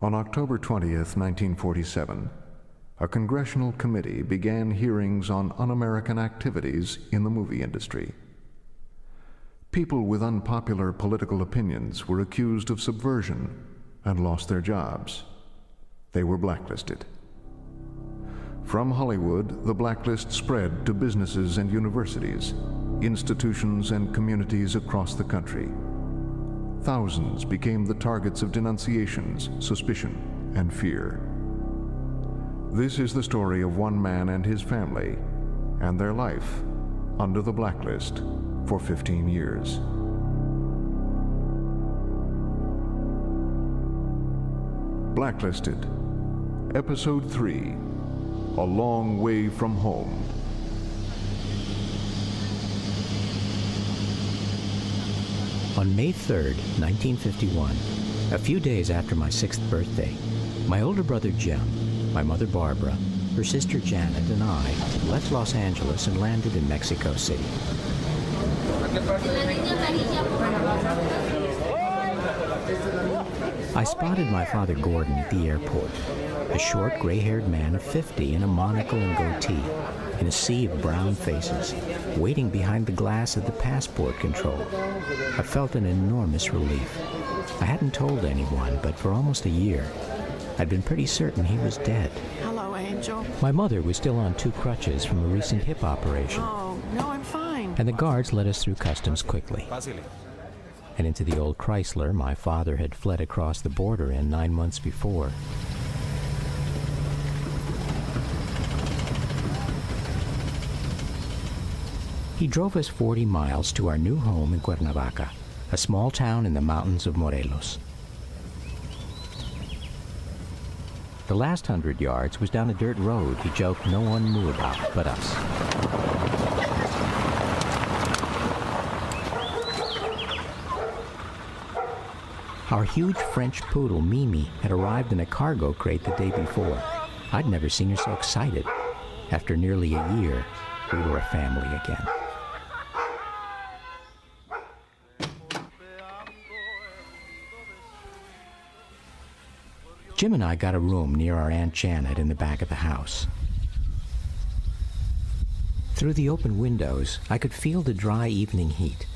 On October 20th, 1947, a congressional committee began hearings on un-American activities in the movie industry. People with unpopular political opinions were accused of subversion and lost their jobs. They were blacklisted. From Hollywood, the blacklist spread to businesses and universities, institutions and communities across the country. Thousands became the targets of denunciations, suspicion, and fear. This is the story of one man and his family, and their life under the blacklist for 15 years. Blacklisted, Episode 3, A Long Way from Home. On May 3rd, 1951, a few days after my 6th birthday, my older brother Jim, my mother Barbara, her sister Janet, and I left Los Angeles and landed in Mexico City. I spotted my father Gordon at the airport, a short, gray-haired man of 50 in a monocle and goatee, in a sea of brown faces, waiting behind the glass at the passport control. I felt an enormous relief. I hadn't told anyone, but for almost a year, I'd been pretty certain he was dead. Hello, Angel. My mother was still on 2 crutches from a recent hip operation. Oh, no, I'm fine. And the guards let us through customs quickly. And into the old Chrysler my father had fled across the border in 9 months before. He drove us 40 miles to our new home in Cuernavaca, a small town in the mountains of Morelos. The last 100 yards was down a dirt road he joked no one knew about but us. Our huge French poodle, Mimi, had arrived in a cargo crate the day before. I'd never seen her so excited. After nearly a year, we were a family again. Jim and I got a room near our Aunt Janet in the back of the house. Through the open windows, I could feel the dry evening heat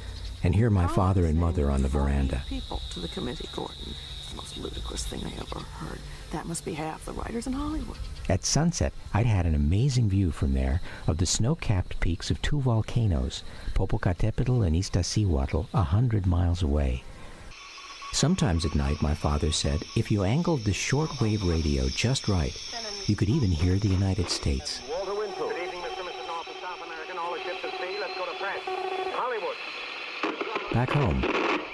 and hear my father and mother on the veranda. People to the committee, Gordon. The most ludicrous thing I ever heard. That must be half the writers in Hollywood. At sunset, I'd had an amazing view from there of the snow-capped peaks of 2 volcanoes, Popocatépetl and Iztaccíhuatl, 100 miles away. Sometimes at night, my father said, if you angled the shortwave radio just right, you could even hear the United States. Good evening, Mr. and Mrs. North and South American. All the ships at sea. Let's go to press. Hollywood. Back home,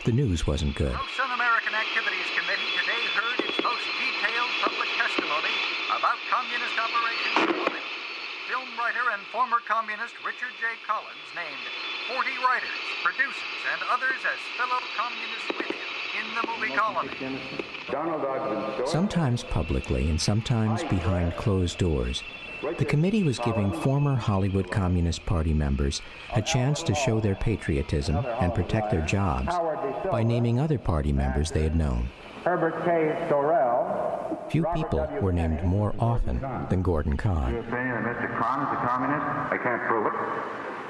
the news wasn't good. House Un-American Activities Committee today heard its most detailed public testimony about communist operations in Bolivia. Film writer and former communist Richard J. Collins named 40 writers, producers, and others as fellow communists with him in the movie colony. Sometimes publicly and sometimes behind closed doors, the committee was giving former Hollywood Communist Party members a chance to show their patriotism and protect their jobs by naming other party members they had known. Herbert K. Sorrell. Few people were named more often than Gordon Kahn. You're saying that Mr. Kahn is a communist? I can't prove it.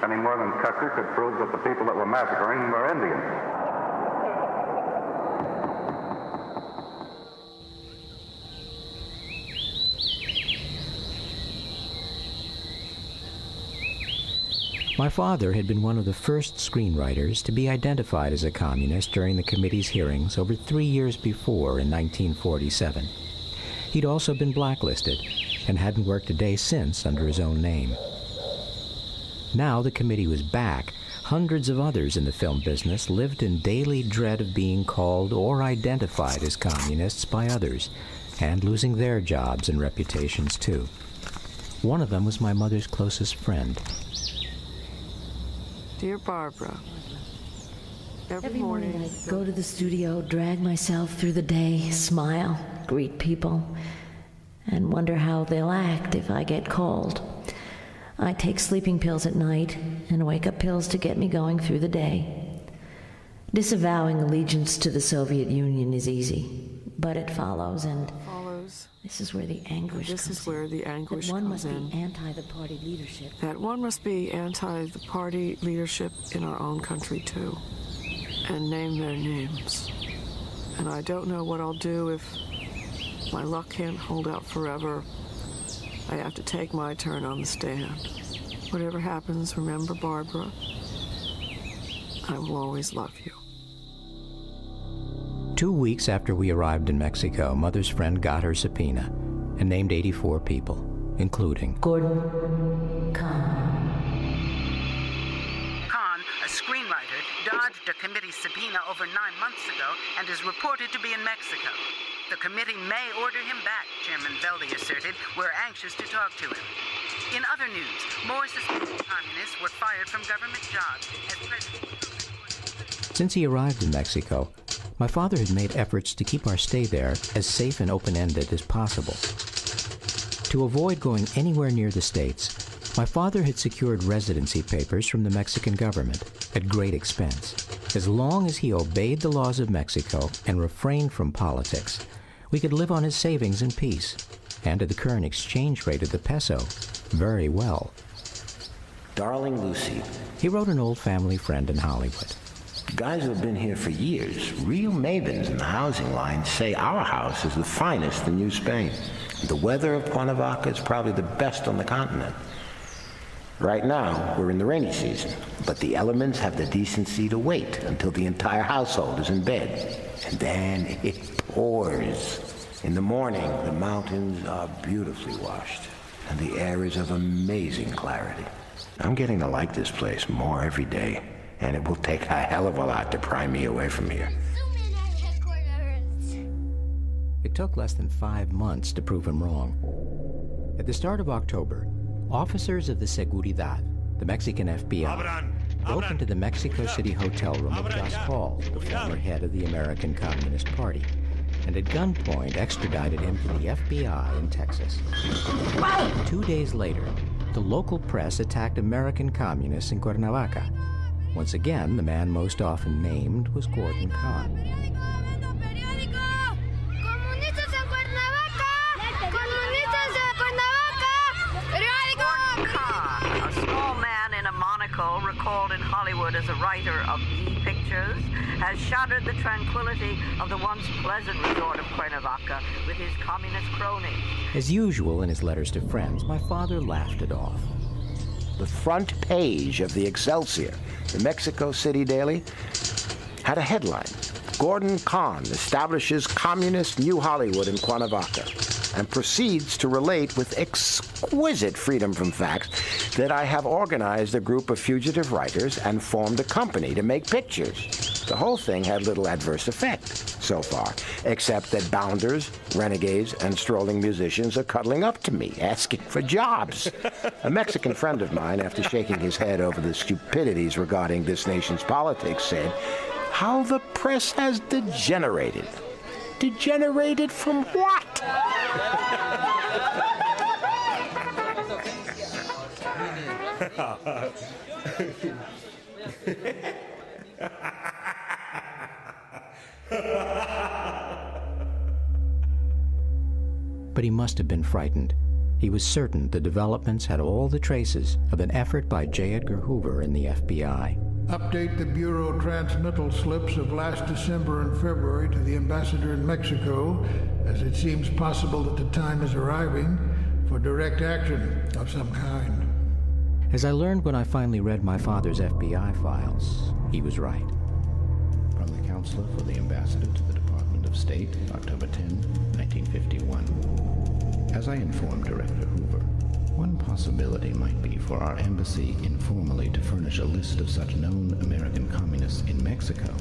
Any more than Custer could prove that the people that were massacring were Indians. My father had been one of the first screenwriters to be identified as a communist during the committee's hearings over 3 years before in 1947. He'd also been blacklisted and hadn't worked a day since under his own name. Now the committee was back. Hundreds of others in the film business lived in daily dread of being called or identified as communists by others, and losing their jobs and reputations too. One of them was my mother's closest friend. Dear Barbara, every morning I go to the studio, drag myself through the day, smile, greet people, and wonder how they'll act if I get called. I take sleeping pills at night and wake-up pills to get me going through the day. Disavowing allegiance to the Soviet Union is easy. but it follows, and Follows. this is where the anguish This comes is where in. the anguish That one comes must in. be anti the party leadership. That one must be anti the party leadership in our own country, too. And name their names. And I don't know what I'll do if my luck can't hold out forever. I have to take my turn on the stand. Whatever happens, remember, Barbara, I will always love you. 2 weeks after we arrived in Mexico, Mother's friend got her subpoena and named 84 people, including Gordon Kahn. Kahn, a screenwriter, dodged a committee subpoena over 9 months ago and is reported to be in Mexico. The committee may order him back, Chairman Beldy asserted. We're anxious to talk to him. In other news, more suspected communists were fired from government jobs as President... Since he arrived in Mexico, my father had made efforts to keep our stay there as safe and open-ended as possible. To avoid going anywhere near the States, my father had secured residency papers from the Mexican government at great expense. As long as he obeyed the laws of Mexico and refrained from politics, we could live on his savings in peace, and at the current exchange rate of the peso, very well. Darling Lucy. He wrote an old family friend in Hollywood. Guys who have been here for years, real mavens in the housing line, say our house is the finest in New Spain. The weather of Cuernavaca is probably the best on the continent. Right now, we're in the rainy season, but the elements have the decency to wait until the entire household is in bed. And then it pours. In the morning, the mountains are beautifully washed, and the air is of amazing clarity. I'm getting to like this place more every day, and it will take a hell of a lot to pry me away from here. It took less than 5 months to prove him wrong. At the start of October, officers of the Seguridad, the Mexican FBI, broke into the Mexico City hotel room of Gus Hall, the former head of the American Communist Party, and at gunpoint extradited him to the FBI in Texas. 2 days later, the local press attacked American communists in Cuernavaca. Once again, the man most often named was Gordon Kahn. Gordon Kahn, a small man in a monocle recalled in Hollywood as a writer of B pictures, has shattered the tranquility of the once pleasant resort of Cuernavaca with his communist cronies. As usual in his letters to friends, my father laughed it off. The front page of the Excelsior, the Mexico City Daily, had a headline: Gordon Kahn establishes communist New Hollywood in Cuernavaca, and proceeds to relate with exquisite freedom from facts that I have organized a group of fugitive writers and formed a company to make pictures. The whole thing had little adverse effect so far, except that bounders, renegades, and strolling musicians are cuddling up to me, asking for jobs. A Mexican friend of mine, after shaking his head over the stupidities regarding this nation's politics, said, "How the press has degenerated." Degenerated from what? But he must have been frightened. He was certain the developments had all the traces of an effort by J. Edgar Hoover in the FBI. Update the Bureau transmittal slips of last December and February to the ambassador in Mexico, as it seems possible that the time is arriving for direct action of some kind. As I learned when I finally read my father's FBI files, he was right. From the counselor for the ambassador to the Department of State, October 10, 1951. As I informed Director Hoover, one possibility might be for our embassy informally to furnish a list of such known American communists in Mexico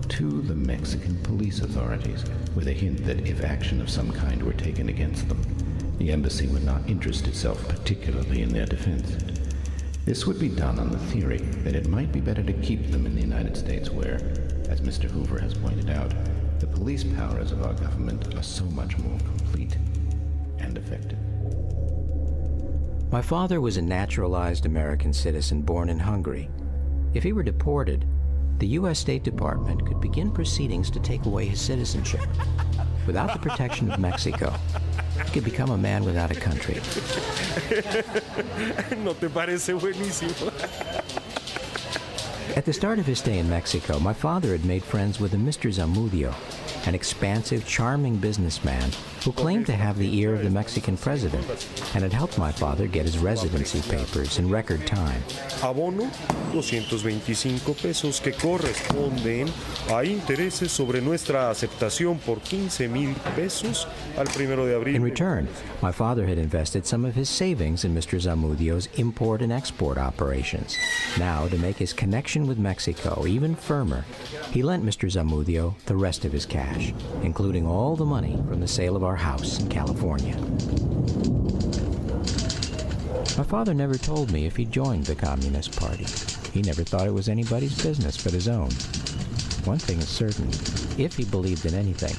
to the Mexican police authorities, with a hint that if action of some kind were taken against them, the embassy would not interest itself particularly in their defense. This would be done on the theory that it might be better to keep them in the United States where, as Mr. Hoover has pointed out, the police powers of our government are so much more complete and effective. My father was a naturalized American citizen born in Hungary. If he were deported, the U.S. State Department could begin proceedings to take away his citizenship. without the protection of Mexico, he could become a man without a country. ¿No te parece buenísimo? At the start of his stay in Mexico, my father had made friends with a Mr. Zamudio, an expansive, charming businessman who claimed to have the ear of the Mexican president and had helped my father get his residency papers in record time. Abono, 225 pesos que corresponden a intereses sobre nuestra aceptación por 15,000 pesos al 1 de abril. In return, my father had invested some of his savings in Mr. Zamudio's import and export operations. Now, to make his connection with Mexico even firmer, he lent Mr. Zamudio the rest of his cash, including all the money from the sale of our house in California. My father never told me if he joined the Communist Party. He never thought it was anybody's business but his own. One thing is certain, if he believed in anything,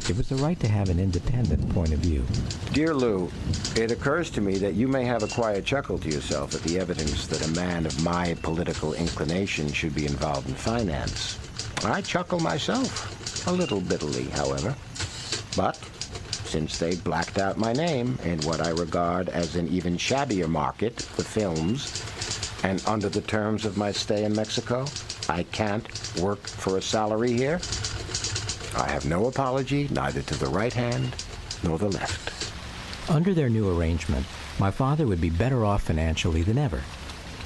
it was the right to have an independent point of view. Dear Lou, it occurs to me that you may have a quiet chuckle to yourself at the evidence that a man of my political inclination should be involved in finance. I chuckle myself, a little bitterly, however. But since they blacked out my name in what I regard as an even shabbier market, the films, and under the terms of my stay in Mexico, I can't work for a salary here, I have no apology, neither to the right hand nor the left. Under their new arrangement, my father would be better off financially than ever.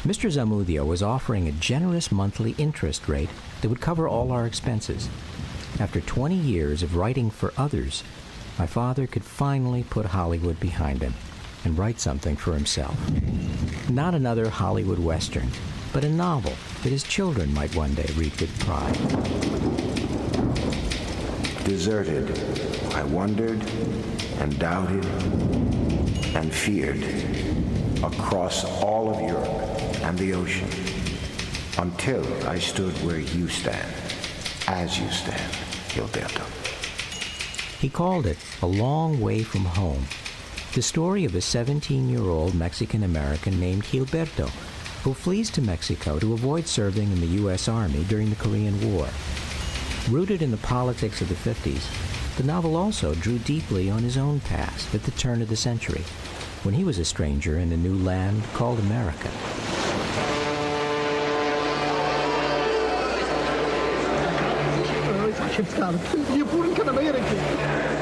Mr. Zamudio was offering a generous monthly interest rate that would cover all our expenses. After 20 years of writing for others, my father could finally put Hollywood behind him and write something for himself. Not another Hollywood Western, but a novel that his children might one day read with pride. Deserted, I wondered and doubted and feared across all of Europe and the ocean until I stood where you stand, as you stand, Gilberto. He called it A Long Way from Home, the story of a 17-year-old Mexican-American named Gilberto, who flees to Mexico to avoid serving in the U.S. Army during the Korean War. Rooted in the politics of the 50s, the novel also drew deeply on his own past at the turn of the century, when he was a stranger in a new land called America.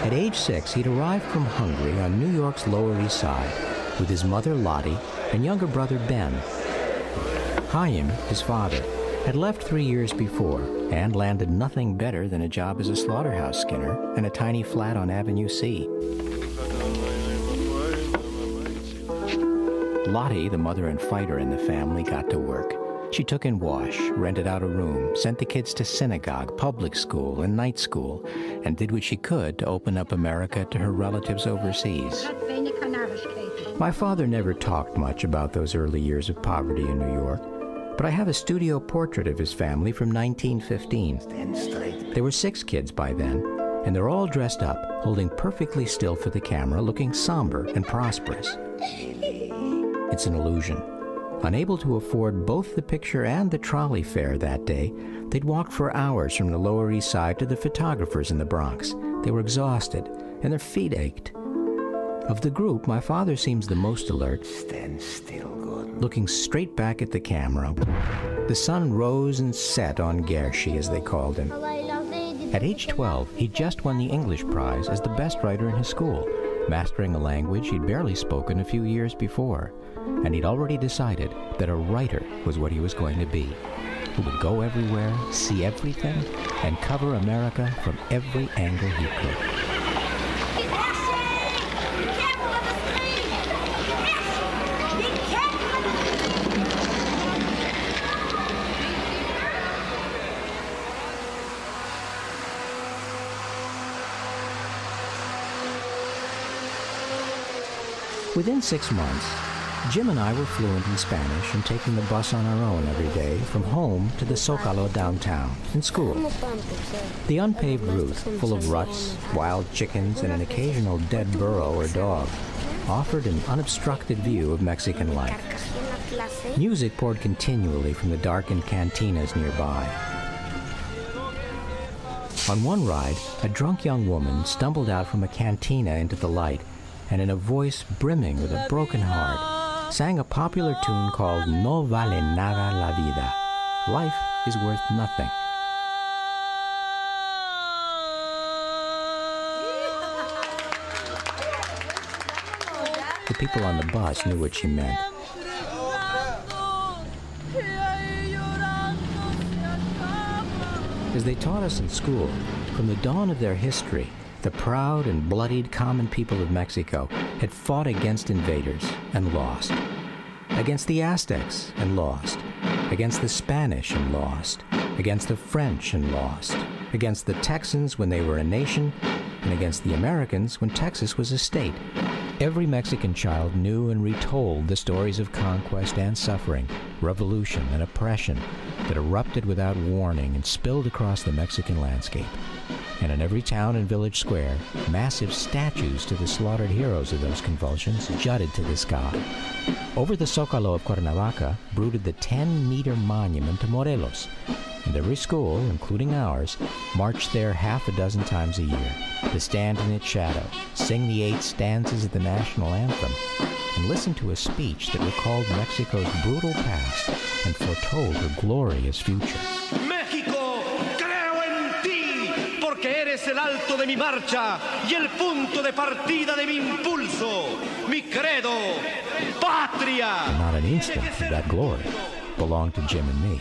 At age 6, he'd arrived from Hungary on New York's Lower East Side with his mother Lottie and younger brother Ben. Chaim, his father, had left 3 years before and landed nothing better than a job as a slaughterhouse skinner and a tiny flat on Avenue C. Lottie, the mother and fighter in the family, got to work. She took in wash, rented out a room, sent the kids to synagogue, public school, and night school, and did what she could to open up America to her relatives overseas. My father never talked much about those early years of poverty in New York, but I have a studio portrait of his family from 1915. There were 6 kids by then, and they're all dressed up, holding perfectly still for the camera, looking somber and prosperous. It's an illusion. Unable to afford both the picture and the trolley fare that day, they'd walked for hours from the Lower East Side to the photographers in the Bronx. They were exhausted, and their feet ached. Of the group, my father seems the most alert. Stand still, Gordon. Looking straight back at the camera. The sun rose and set on Gershi, as they called him. At age 12, he'd just won the English prize as the best writer in his school, mastering a language he'd barely spoken a few years before. And he'd already decided that a writer was what he was going to be, who would go everywhere, see everything, and cover America from every angle he could. Within 6 months, Jim and I were fluent in Spanish and taking the bus on our own every day from home to the Zocalo downtown and school. The unpaved route, full of ruts, wild chickens, and an occasional dead burro or dog, offered an unobstructed view of Mexican life. Music poured continually from the darkened cantinas nearby. On one ride, a drunk young woman stumbled out from a cantina into the light and in a voice brimming with a broken heart, sang a popular tune called No Vale Nada la Vida. Life is worth nothing. The people on the bus knew what she meant. As they taught us in school, from the dawn of their history, the proud and bloodied common people of Mexico had fought against invaders and lost, against the Aztecs and lost, against the Spanish and lost, against the French and lost, against the Texans when they were a nation, and against the Americans when Texas was a state. Every Mexican child knew and retold the stories of conquest and suffering, revolution and oppression that erupted without warning and spilled across the Mexican landscape. And in every town and village square, massive statues to the slaughtered heroes of those convulsions jutted to the sky. Over the Zócalo of Cuernavaca brooded the 10-meter monument to Morelos, and every school, including ours, marched there half a dozen times a year to stand in its shadow, sing the 8 stanzas of the national anthem, and listen to a speech that recalled Mexico's brutal past and foretold her glorious future. México, creo en ti, porque eres el alto de mi marcha y el punto de partida de mi impulso, mi credo, patria. And not an instant of that glory belonged to Jim and me.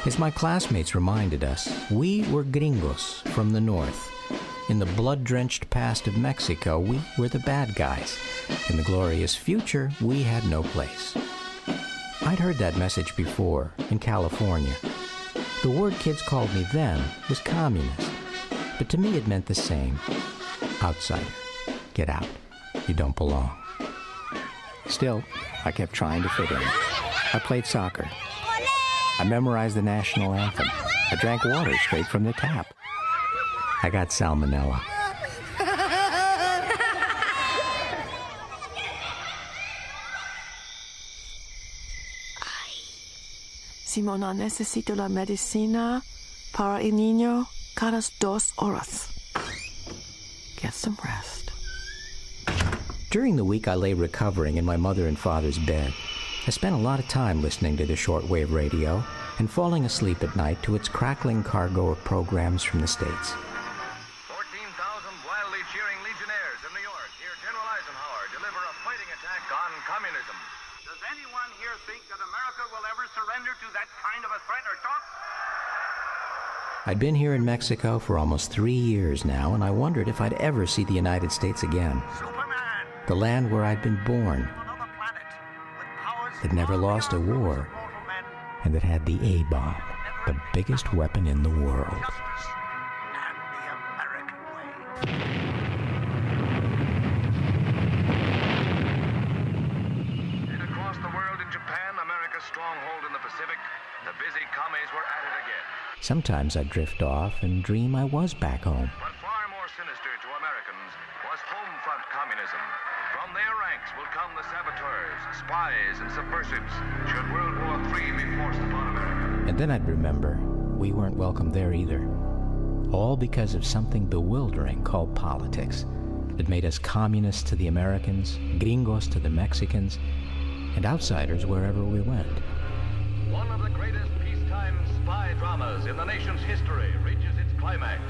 As my classmates reminded us, we were gringos from the north. In the blood-drenched past of Mexico, we were the bad guys. In the glorious future, we had no place. I'd heard that message before, in California. The word kids called me then was communist. But to me it meant the same. Outsider. Get out. You don't belong. Still, I kept trying to fit in. I played soccer. I memorized the national anthem. I drank water straight from the tap. I got salmonella. Simona, necesito la medicina para el niño cada 2 horas. Get some rest. During the week I lay recovering in my mother and father's bed, I spent a lot of time listening to the shortwave radio and falling asleep at night to its crackling cargo of programs from the States. 14,000 wildly cheering legionnaires in New York hear General Eisenhower deliver a fighting attack on communism. Does anyone here think that America will ever surrender to that kind of a threat or talk? I'd been here in Mexico for almost 3 years now, and I wondered if I'd ever see the United States again. Superman! The land where I'd been born, that never lost a war, and that had the A-bomb, the biggest weapon in the world. And across the world in Japan, America's stronghold in the Pacific, the busy commies were at it again. Sometimes I'd drift off and dream I was back home. But far more sinister to Americans was home front communism. From their ranks will come the saboteurs, spies, and subversives, should World War III be forced upon America. And then I'd remember we weren't welcome there either. All because of something bewildering called politics that made us communists to the Americans, gringos to the Mexicans, and outsiders wherever we went. One of the greatest peacetime spy dramas in the nation's history reaches its climax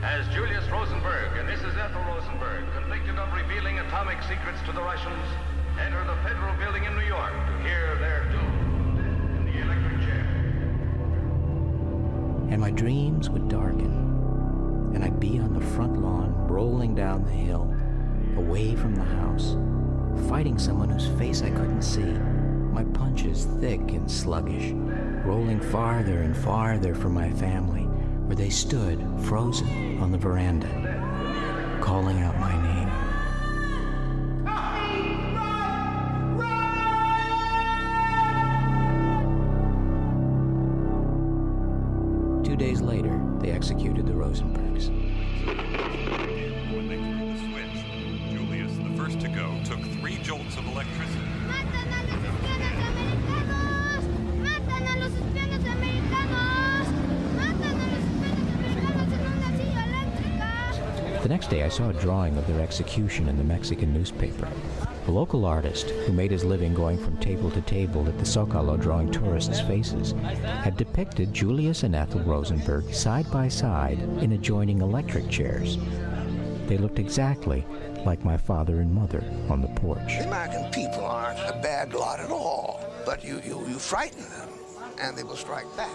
as Julius Rosenberg and Mrs. Ethel Rosenberg, convicted of revealing atomic secrets to the Russians, enter the federal building in New York to hear their doom in the electric chair. And my dreams would darken, and I'd be on the front lawn, rolling down the hill, away from the house, fighting someone whose face I couldn't see, my punches thick and sluggish, rolling farther and farther from my family, where they stood, frozen, on the veranda, calling out my name. Two days later, they executed the Rosenbergs. When they threw the switch, Julius, the first to go, took 3 jolts of electricity. The next day I saw a drawing of their execution in the Mexican newspaper. A local artist, who made his living going from table to table at the Zocalo drawing tourists' faces, had depicted Julius and Ethel Rosenberg side by side in adjoining electric chairs. They looked exactly like my father and mother on the porch. The American people aren't a bad lot at all, but you frighten them, and they will strike back.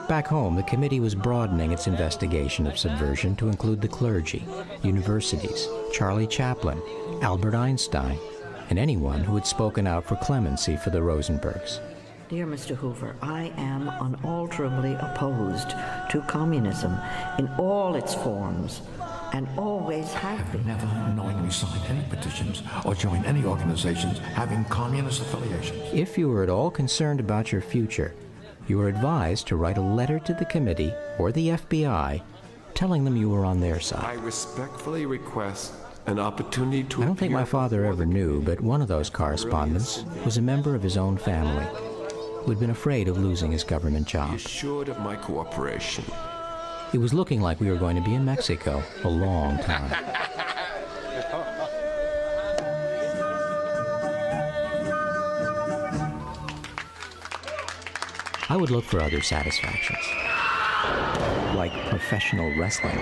Back home, the committee was broadening its investigation of subversion to include the clergy, universities, Charlie Chaplin, Albert Einstein, and anyone who had spoken out for clemency for the Rosenbergs. Dear Mr. Hoover, I am unalterably opposed to communism in all its forms, and always have been. Never knowingly signed any petitions or joined any organizations having communist affiliations. If you are at all concerned about your future, you are advised to write a letter to the committee or the FBI telling them you were on their side. I respectfully request an opportunity to I don't think my father ever knew, but one of those correspondents was a member of his own family who had been afraid of losing his government job. Assured of my cooperation. It was looking like we were going to be in Mexico a long time. I would look for other satisfactions, like professional wrestling.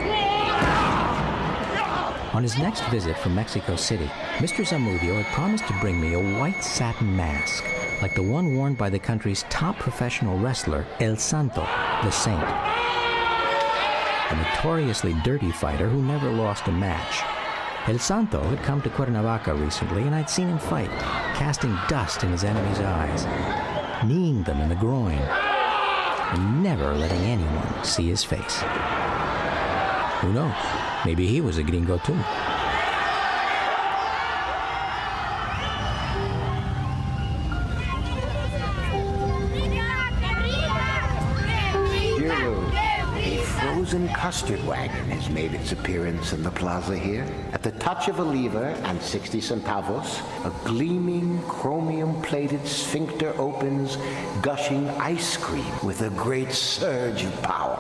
On his next visit from Mexico City, Mr. Zamudio had promised to bring me a white satin mask, like the one worn by the country's top professional wrestler, El Santo, the Saint. A notoriously dirty fighter who never lost a match. El Santo had come to Cuernavaca recently, and I'd seen him fight, casting dust in his enemies' eyes, kneeing them in the groin, and never letting anyone see his face. Who knows? Maybe he was a gringo too. Frozen custard wagon has made its appearance in the plaza here. At the touch of a lever and 60 centavos, a gleaming, chromium-plated sphincter opens, gushing ice cream with a great surge of power.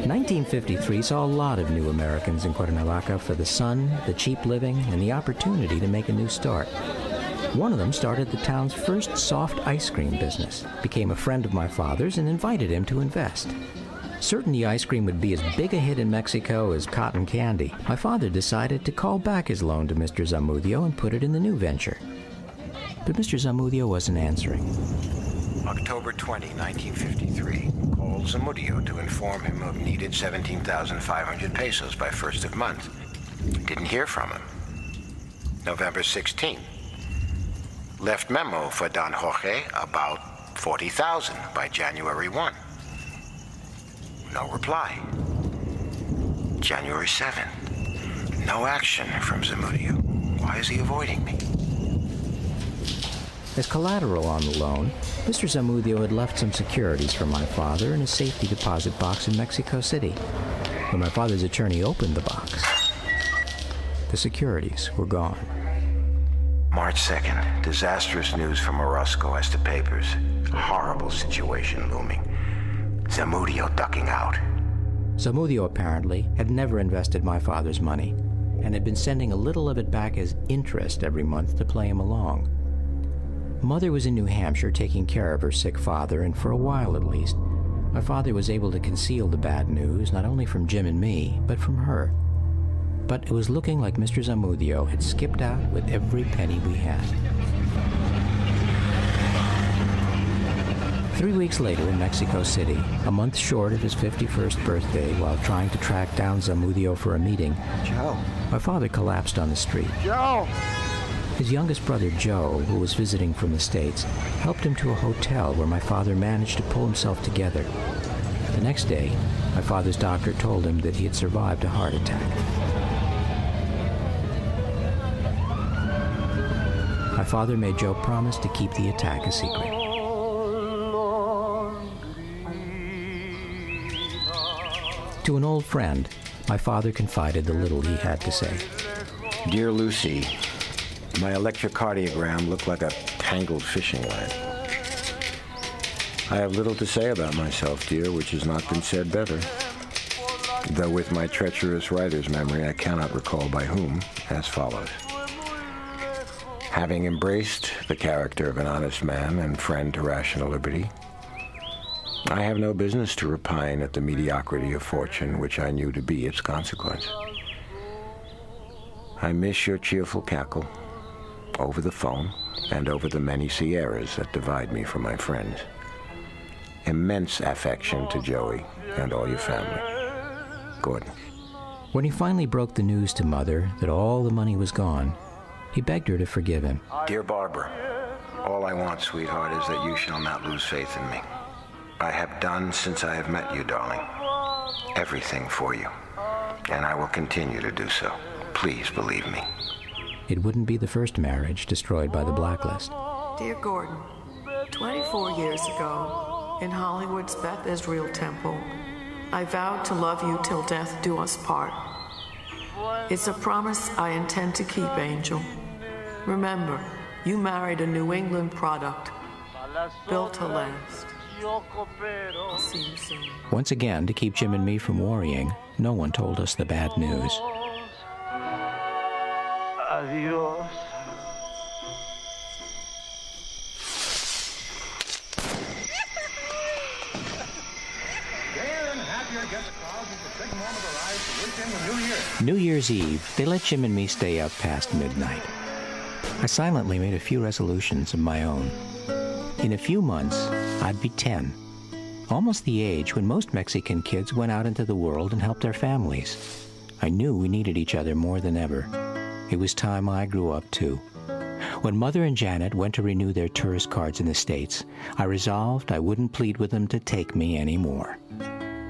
1953 saw a lot of new Americans in Cuernavaca for the sun, the cheap living, and the opportunity to make a new start. One of them started the town's first soft ice cream business, became a friend of my father's, and invited him to invest. Certain the ice cream would be as big a hit in Mexico as cotton candy, my father decided to call back his loan to Mr. Zamudio and put it in the new venture. But Mr. Zamudio wasn't answering. October 20, 1953. Called Zamudio to inform him of needed 17,500 pesos by first of month. Didn't hear from him. November 16th. Left memo for Don Jorge about 40,000 by January 1. No reply. January 7th. No action from Zamudio. Why is he avoiding me? As collateral on the loan, Mr. Zamudio had left some securities for my father in a safety deposit box in Mexico City. When my father's attorney opened the box, the securities were gone. March 2nd, disastrous news from Orozco as to papers. Horrible situation looming. Zamudio ducking out. Zamudio apparently had never invested my father's money and had been sending a little of it back as interest every month to play him along. Mother was in New Hampshire taking care of her sick father, and for a while at least, my father was able to conceal the bad news not only from Jim and me, but from her. But it was looking like Mr. Zamudio had skipped out with every penny we had. 3 weeks later in Mexico City, a month short of his 51st birthday, while trying to track down Zamudio for a meeting, Joe, my father collapsed on the street. Joe! His youngest brother, Joe, who was visiting from the States, helped him to a hotel where my father managed to pull himself together. The next day, my father's doctor told him that he had survived a heart attack. My father made Joe promise to keep the attack a secret. To an old friend, my father confided the little he had to say. Dear Lucy, my electrocardiogram looked like a tangled fishing line. I have little to say about myself, dear, which has not been said better. though with my treacherous writer's memory I cannot recall by whom, as follows. Having embraced the character of an honest man and friend to rational liberty, I have no business to repine at the mediocrity of fortune which I knew to be its consequence. I miss your cheerful cackle over the phone and over the many Sierras that divide me from my friends. Immense affection to Joey and all your family. Gordon. When he finally broke the news to Mother that all the money was gone, he begged her to forgive him. Dear Barbara, all I want, sweetheart, is that you shall not lose faith in me. I have done, since I have met you, darling, everything for you, and I will continue to do so. Please believe me. It wouldn't be the first marriage destroyed by the Blacklist. Dear Gordon, 24 years ago, in Hollywood's Beth Israel Temple, I vowed to love you till death do us part. It's a promise I intend to keep, Angel. Remember, you married a New England product, built to last. I'll see you soon. Once again, to keep Jim and me from worrying, no one told us the bad news. Adios. New Year's Eve, they let Jim and me stay up past midnight. I silently made a few resolutions of my own. In a few months, I'd be 10, almost the age when most Mexican kids went out into the world and helped their families. I knew we needed each other more than ever. It was time I grew up, too. When Mother and Janet went to renew their tourist cards in the States, I resolved I wouldn't plead with them to take me anymore.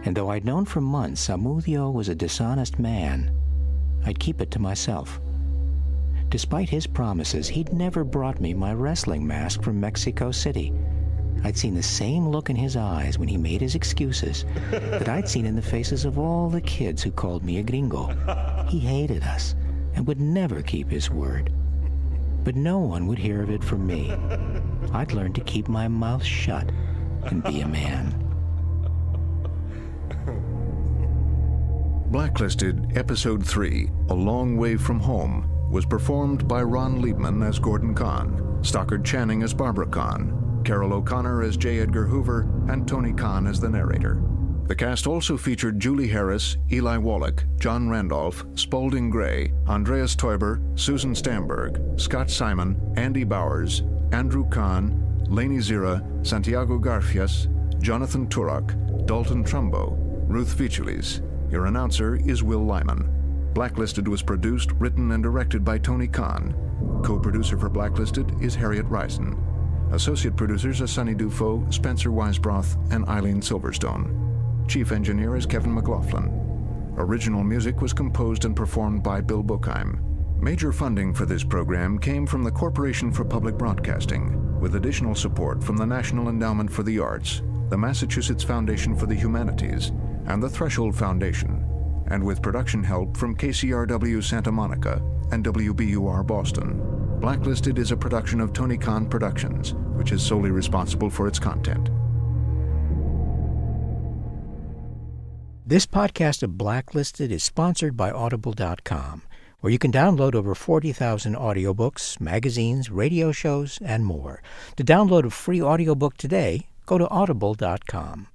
And though I'd known for months Amudio was a dishonest man, I'd keep it to myself. Despite his promises, he'd never brought me my wrestling mask from Mexico City. I'd seen the same look in his eyes when he made his excuses that I'd seen in the faces of all the kids who called me a gringo. He hated us and would never keep his word. But no one would hear of it from me. I'd learned to keep my mouth shut and be a man. Blacklisted, Episode 3, A Long Way From Home, was performed by Ron Liebman as Gordon Conn, Stockard Channing as Barbara Conn, Carol O'Connor as J. Edgar Hoover, and Tony Conn as the narrator. The cast also featured Julie Harris, Eli Wallach, John Randolph, Spalding Gray, Andreas Teuber, Susan Stamberg, Scott Simon, Andy Bowers, Andrew Kahn, Lainey Zira, Santiago Garfias, Jonathan Turok, Dalton Trumbo, Ruth Vichulis. Your announcer is Will Lyman. Blacklisted was produced, written, and directed by Tony Conn. Co-producer for Blacklisted is Harriet Reisen. Associate producers are Sonny Dufault, Spencer Weisbroth, and Eileen Silverstone. Chief engineer is Kevin McLaughlin. Original music was composed and performed by Bill Bookheim. Major funding for this program came from the Corporation for Public Broadcasting, with additional support from the National Endowment for the Arts, the Massachusetts Foundation for the Humanities, and the Threshold Foundation, and with production help from KCRW Santa Monica and WBUR Boston. Blacklisted is a production of Tony Conn Productions, which is solely responsible for its content. This podcast of Blacklisted is sponsored by Audible.com, where you can download over 40,000 audiobooks, magazines, radio shows, and more. To download a free audiobook today, go to Audible.com.